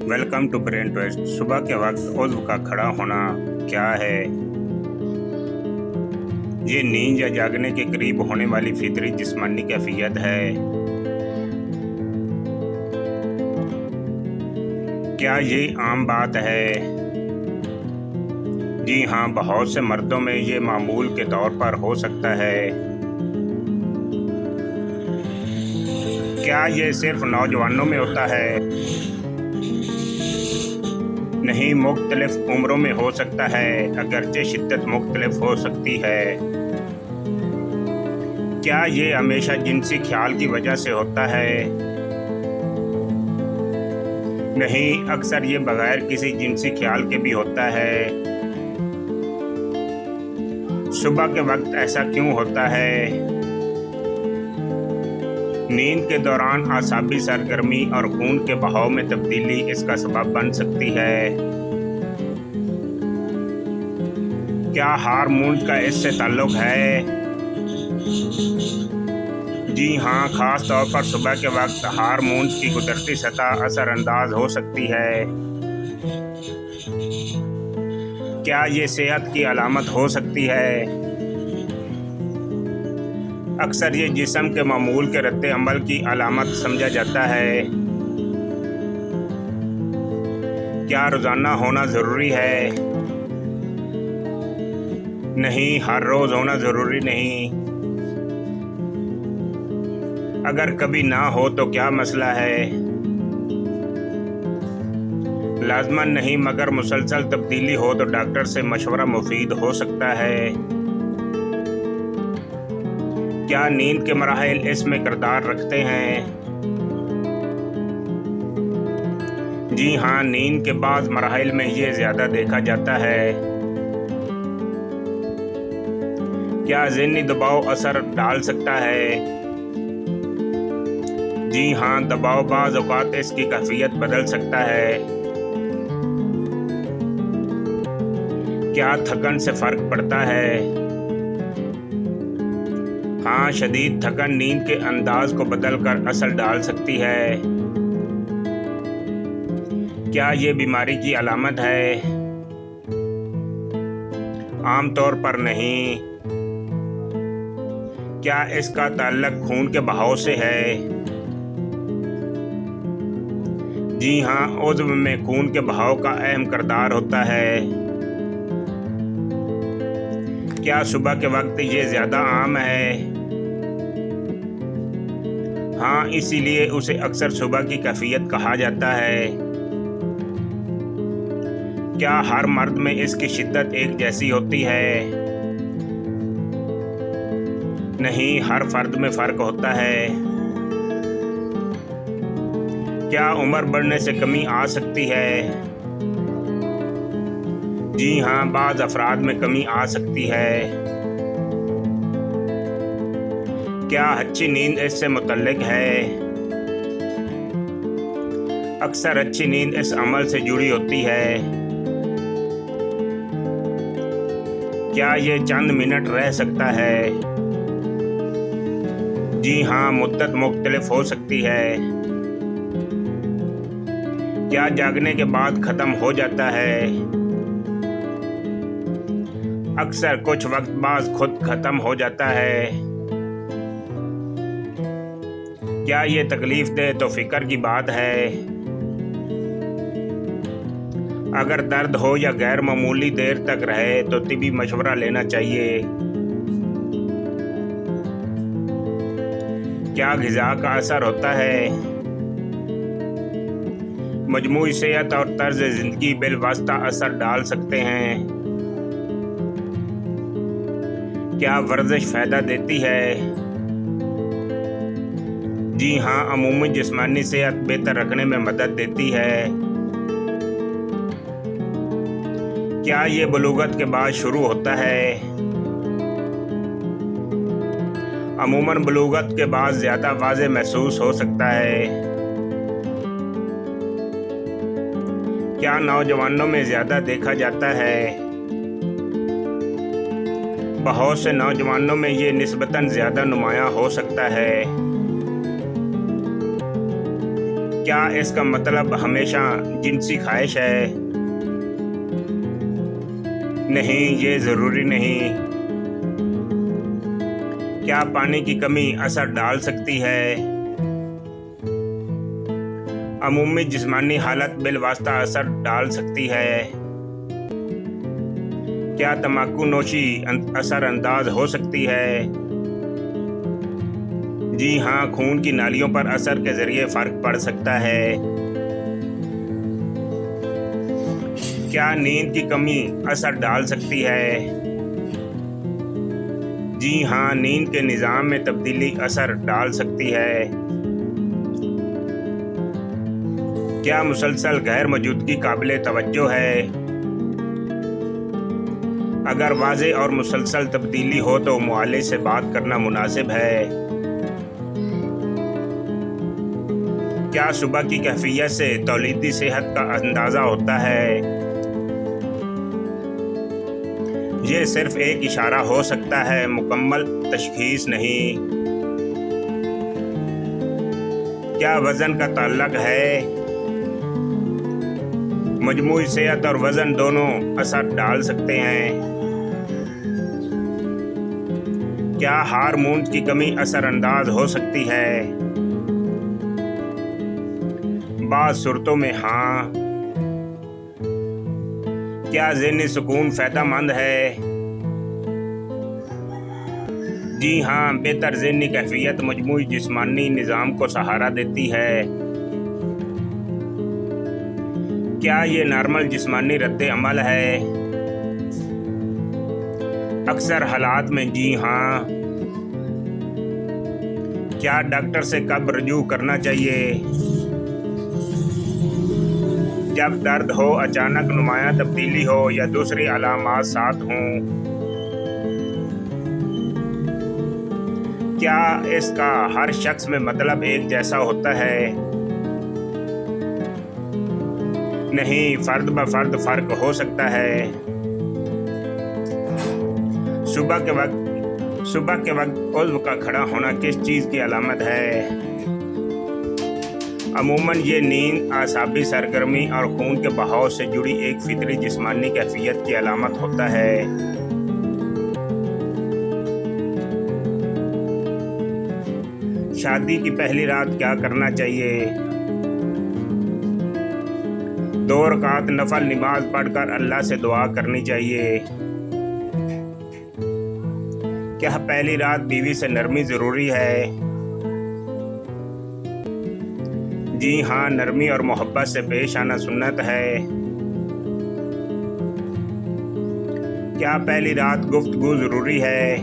Welcome to brain twist. सुबह के वक्त उज़्व का खड़ा होना क्या है? ये नींद या जागने के करीब होने वाली फितरी जिस्मानी कैफियत है। क्या ये आम बात है? जी हाँ, बहुत से मर्दों में ये मामूल के तौर पर हो सकता है। क्या ये सिर्फ नौजवानों में होता है? नहीं, मुख्तलिफ उम्रों में हो सकता है, अगरचे शिद्दत मुख्तलिफ हो सकती है। क्या ये हमेशा जिनसी ख्याल की वजह से होता है? नहीं, अक्सर ये बगैर किसी जिनसी ख्याल के भी होता है। सुबह के वक्त ऐसा क्यों होता है? नींद के दौरान आसाबी सरगर्मी और खून के बहाव में तब्दीली इसका सबब बन सकती है। क्या हार्मोन्स का इससे ताल्लुक है? जी हाँ, खास तौर पर सुबह के वक्त हार्मोन्स की कुदरती सतह असरअंदाज हो सकती है। क्या ये सेहत की अलामत हो सकती है? अक्सर ये जिस्म के मामूल के रद्द अमल की अलामत समझा जाता है। क्या रोज़ाना होना ज़रूरी है? नहीं, हर रोज़ होना ज़रूरी नहीं। अगर कभी ना हो तो क्या मसला है? लाज़मन नहीं, मगर मुसलसल तब्दीली हो तो डॉक्टर से मशवरा मुफीद हो सकता है। क्या नींद के मराहिल इसमें किरदार रखते हैं? जी हाँ, नींद के बाद मराहिल में ये ज़्यादा देखा जाता है। क्या ज़हनी दबाव असर डाल सकता है? जी हाँ, दबाव बाज़ औक़ात इसकी कैफियत बदल सकता है। क्या थकन से फ़र्क पड़ता है? हाँ, शदीद थकन नींद के अंदाज को बदलकर असर डाल सकती है। क्या ये बीमारी की अलामत है? आमतौर पर नहीं। क्या इसका ताल्लुक खून के बहाव से है? जी हाँ, उज़्व में खून के बहाव का अहम किरदार होता है। क्या सुबह के वक्त ये ज़्यादा आम है? हाँ, इसीलिए उसे अक्सर सुबह की कैफियत कहा जाता है। क्या हर मर्द में इसकी शिद्दत एक जैसी होती है? नहीं, हर फर्द में फ़र्क होता है। क्या उम्र बढ़ने से कमी आ सकती है? जी हाँ, बाज़ अफराद में कमी आ सकती है। क्या अच्छी नींद इससे मुतल्लिक है? अक्सर अच्छी नींद इस अमल से जुड़ी होती है। क्या ये चंद मिनट रह सकता है? जी हाँ, मुद्दत मुख्तलिफ हो सकती है। क्या जागने के बाद ख़त्म हो जाता है? अक्सर कुछ वक्त बाद खुद ख़त्म हो जाता है। क्या ये तकलीफ दे तो फिक्र की बात है? अगर दर्द हो या गैर मामूली देर तक रहे तो तिबी मशवरा लेना चाहिए। क्या ग़िज़ा का असर होता है? मजमूई सेहत और तर्ज ज़िंदगी बिलवास्ता असर डाल सकते हैं। क्या वर्जिश फ़ायदा देती है? जी हाँ, अमूमी जिस्मानी सेहत बेहतर रखने में मदद देती है। क्या ये बलूगत के बाद शुरू होता है? अमूमन बलूगत के बाद ज़्यादा वाज़ेह महसूस हो सकता है। क्या नौजवानों में ज़्यादा देखा जाता है? बहुत से नौजवानों में ये निस्बतन ज़्यादा नुमायाँ हो सकता है। क्या इसका मतलब हमेशा जिनसी ख्वाहिश है? नहीं, ये ज़रूरी नहीं। क्या पानी की कमी असर डाल सकती है? अमूमी जिस्मानी हालत बिलवास्ता असर डाल सकती है। क्या तंबाकू नोशी असरअंदाज हो सकती है? जी हाँ, खून की नालियों पर असर के जरिए फर्क पड़ सकता है। क्या नींद की कमी असर डाल सकती है? जी हाँ, नींद के निज़ाम में तब्दीली असर डाल सकती है। क्या मुसलसल गैर मौजूदगी काबिल तवज्जो है? अगर वाज़े और मुसलसल तब्दीली हो तो मुआलिज से बात करना मुनासिब है। क्या सुबह की कैफियत से तौलीदी सेहत का अंदाज़ा होता है? ये सिर्फ एक इशारा हो सकता है, मुकम्मल तशख़ीस नहीं। क्या वज़न का ताल्लुक है? मजमूई सेहत और वज़न दोनों असर डाल सकते हैं। क्या हार्मोन की कमी असरअंदाज हो सकती है? बाज़ सूरतों में हाँ। क्या ज़हनी सुकून फ़ायदेमंद है? जी हाँ, बेहतर ज़हनी कैफियत मजमूई जिस्मानी निज़ाम को सहारा देती है। क्या ये नॉर्मल जिस्मानी रद्द अमल है? अक्सर हालात में जी हाँ। क्या डॉक्टर से कब रजू करना चाहिए? जब दर्द हो, अचानक नुमाया तब्दीली हो या दूसरी अलामात साथ हों। क्या इसका हर शख्स में मतलब एक जैसा होता है? नहीं, फ़र्द ब फ़र्द फ़र्क हो सकता है। सुबह के वक्त उज़्व का खड़ा होना किस चीज़ की अलामत है? अमूमन ये नींद, आसाबी सरगर्मी और खून के बहाव से जुड़ी एक फितरी जिस्मानी कैफियत की अलामत होता है। शादी की पहली रात क्या करना चाहिए? 2 रकात नफल नमाज पढ़कर अल्लाह से दुआ करनी चाहिए। क्या पहली रात बीवी से नरमी ज़रूरी है? जी हाँ, नरमी और मोहब्बत से पेश आना सुन्नत है। क्या पहली रात गुफ्तगू ज़रूरी है?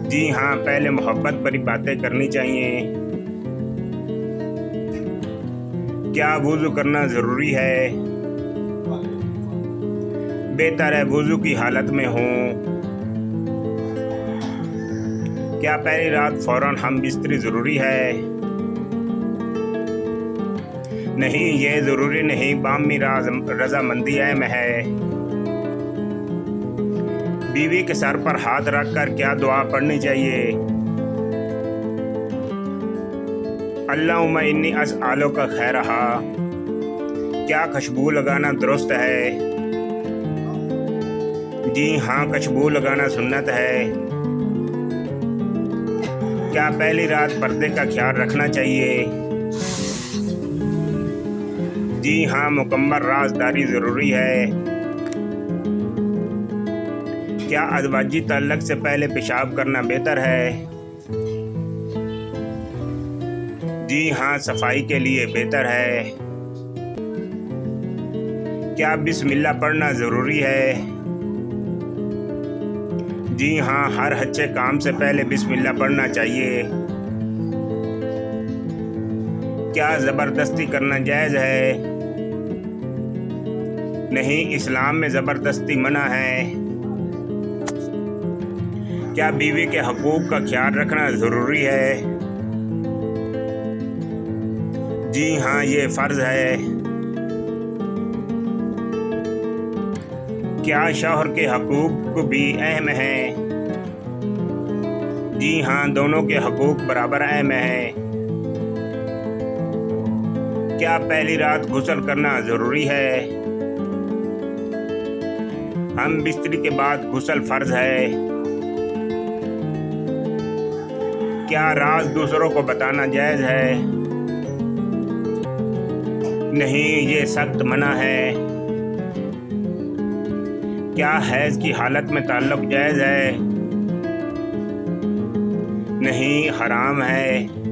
जी हाँ, पहले मोहब्बत भरी बातें करनी चाहिए। क्या वुज़ू करना ज़रूरी है? बेहतर है वुज़ू की हालत में हो। क्या पहली रात फ़ौरन हम बिस्तरी ज़रूरी है? नहीं, ये ज़रूरी नहीं, बामी रजामंदी अहम है। बीवी के सर पर हाथ रखकर क्या दुआ पढ़नी चाहिए? अल्लाहुम्मा इन्नी अस्अलु का खैरहा। क्या खुशबू लगाना दुरुस्त है? जी हाँ, खुशबू लगाना सुन्नत है। क्या पहली रात पर्दे का ख्याल रखना चाहिए? जी हाँ, मुकम्मल राज़दारी ज़रूरी है। क्या अज़वाजी ताल्लुक़ से पहले पेशाब करना बेहतर है? जी हाँ, सफाई के लिए बेहतर है। क्या बिस्मिल्लाह पढ़ना ज़रूरी है? जी हाँ, हर अच्छे काम से पहले बिस्मिल्लाह पढ़ना चाहिए। क्या ज़बरदस्ती करना जायज़ है? नहीं, इस्लाम में ज़बरदस्ती मना है। क्या बीवी के हकूक़ का ख्याल रखना ज़रूरी है? जी हाँ, ये फ़र्ज़ है। क्या शौहर के हकूक़ भी अहम हैं? जी हाँ, दोनों के हकूक़ बराबर अहम हैं। क्या पहली रात गुस्ल करना ज़रूरी है? हम बिस्तरी के बाद गुस्ल फ़र्ज है। क्या राज दूसरों को बताना जायज़ है? नहीं, ये सख्त मना है। क्या हैज़ की हालत में ताल्लुक़ जायज़ है? नहीं, हराम है।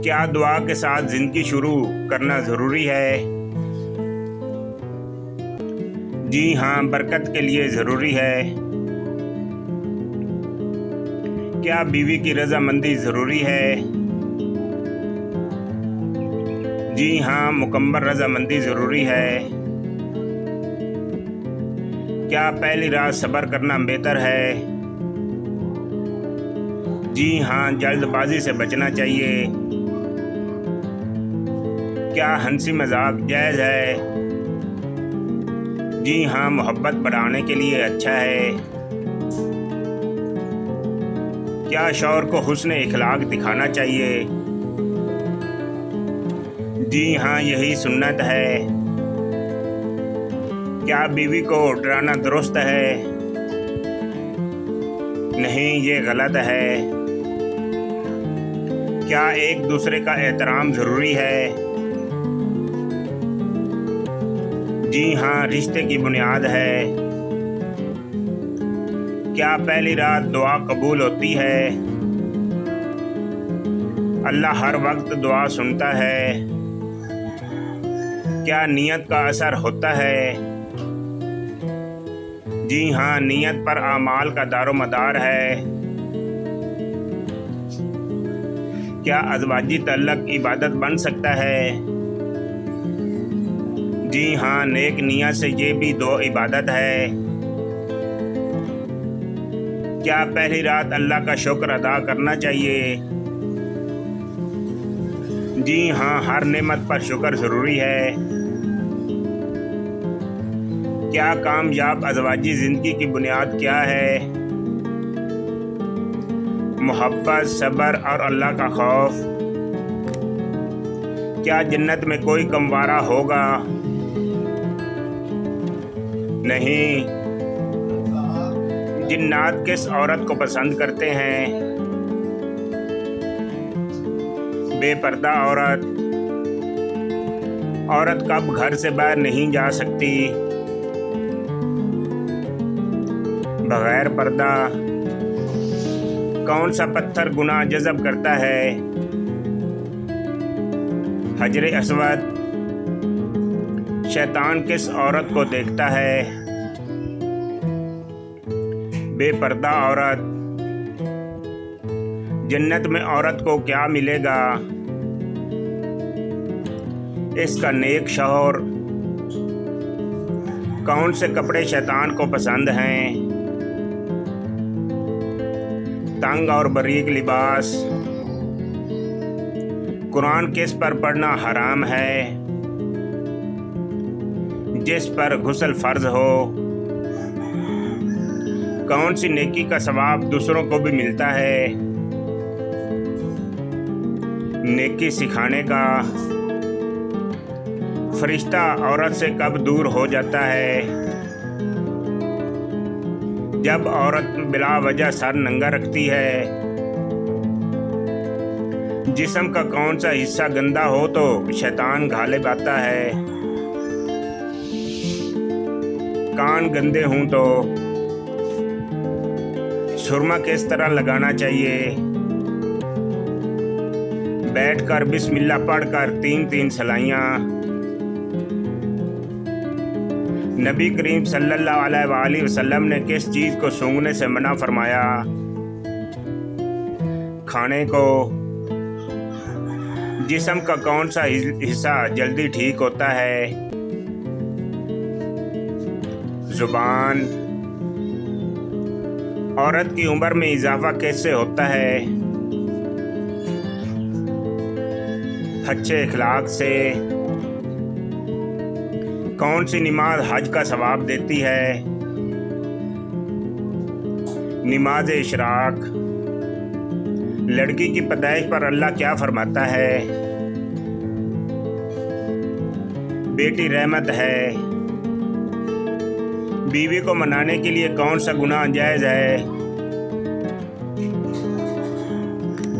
क्या दुआ के साथ ज़िंदगी शुरू करना ज़रूरी है? जी हाँ, बरकत के लिए ज़रूरी है। क्या बीवी की रजामंदी ज़रूरी है? जी हाँ, मुकम्मल रजामंदी ज़रूरी है। क्या पहली रात सब्र करना बेहतर है? जी हाँ, जल्दबाजी से बचना चाहिए। क्या हंसी मजाक जायज़ है? जी हाँ, मोहब्बत बढ़ाने के लिए अच्छा है। क्या शौहर को हुस्न इखलाक दिखाना चाहिए? जी हाँ, यही सुन्नत है। क्या बीवी को डराना दुरुस्त है? नहीं, ये गलत है। क्या एक दूसरे का एहतराम ज़रूरी है? जी हाँ, रिश्ते की बुनियाद है। क्या पहली रात दुआ कबूल होती है? अल्लाह हर वक्त दुआ सुनता है। क्या नियत का असर होता है? जी हाँ, नियत पर आमाल का दारोमदार है। क्या अज़वाजी तअल्लुक़ इबादत बन सकता है? जी हाँ, नेक नियत से ये भी दो इबादत है। क्या पहली रात अल्लाह का शुक्र अदा करना चाहिए? जी हाँ, हर नेमत पर शुक्र ज़रूरी है। क्या कामयाब अज़वाजी ज़िंदगी की बुनियाद क्या है? मोहब्बत, सब्र और अल्लाह का खौफ। क्या जन्नत में कोई गमवारा होगा? नहीं। जिन्नात किस औरत को पसंद करते हैं? बेपर्दा औरत। औरत कब घर से बाहर नहीं जा सकती? बगैर पर्दा। कौन सा पत्थर गुनाह जज़ब करता है? हजर अस्वद। शैतान किस औरत को देखता है? बेपर्दा औरत। जन्नत में औरत को क्या मिलेगा? इसका नेक शौहर। कौन से कपड़े शैतान को पसंद हैं? तंग और बारीक लिबास। कुरान किस पर पढ़ना हराम है? जिस पर गुस्ल फर्ज हो। कौन सी नेकी का सवाब दूसरों को भी मिलता है? नेकी सिखाने का। फरिश्ता औरत से कब दूर हो जाता है? जब औरत बिला वजह सर नंगा रखती है। जिस्म का कौन सा हिस्सा गंदा हो तो शैतान घाले आता है? कान गंदे हों तो। सुरमा किस तरह लगाना चाहिए? बैठकर बिस्मिल्लाह पढ़कर 3-3 सलाइयाँ। नबी करीम सल्लल्लाहु अलैहि वसल्लम ने किस चीज़ को सूंघने से मना फरमाया? खाने को। जिस्म का कौन सा हिस्सा जल्दी ठीक होता है? ज़ुबान। औरत की उम्र में इजाफा कैसे होता है? अच्छे इखलाक से। कौन सी नमाज हज का सवाब देती है? नमाज इशराक। लड़की की पैदाइश पर अल्लाह क्या फरमाता है? बेटी रहमत है। बीवी को मनाने के लिए कौन सा गुनाह जायज़ है?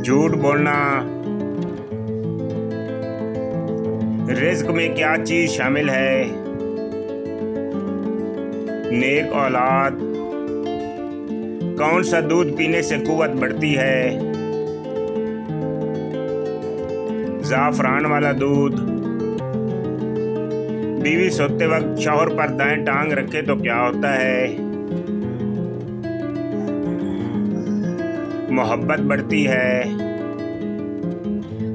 झूठ बोलना। रिज़्क में क्या चीज़ शामिल है? नेक औलाद। कौन सा दूध पीने से कुव्वत बढ़ती है? ज़ाफ़रान वाला दूध। बीवी सोते वक्त शौहर पर दाएं टांग रखे तो क्या होता है? मोहब्बत बढ़ती है।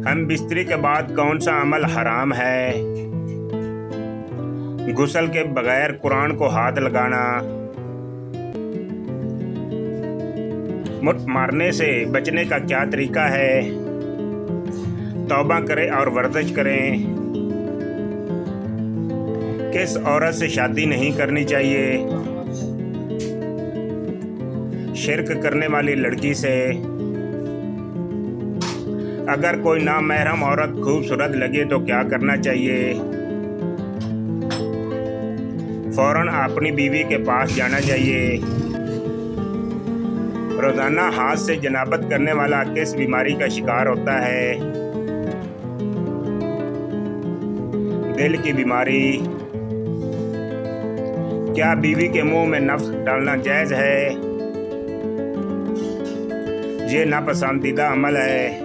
हम बिस्तरी के बाद कौन सा अमल हराम है? गुस्ल के बगैर कुरान को हाथ लगाना। मुठ मारने से बचने का क्या तरीका है? तौबा करें और वर्जिश करें। किस औरत से शादी नहीं करनी चाहिए? शिर्क करने वाली लड़की से। अगर कोई नामहरम औरत खूबसूरत लगे तो क्या करना चाहिए? फौरन अपनी बीवी के पास जाना चाहिए। रोज़ाना हाथ से जनाबत करने वाला किस बीमारी का शिकार होता है? दिल की बीमारी। क्या बीवी के मुंह में नफ्स डालना जायज़ है? ये नापसंदीदा अमल है।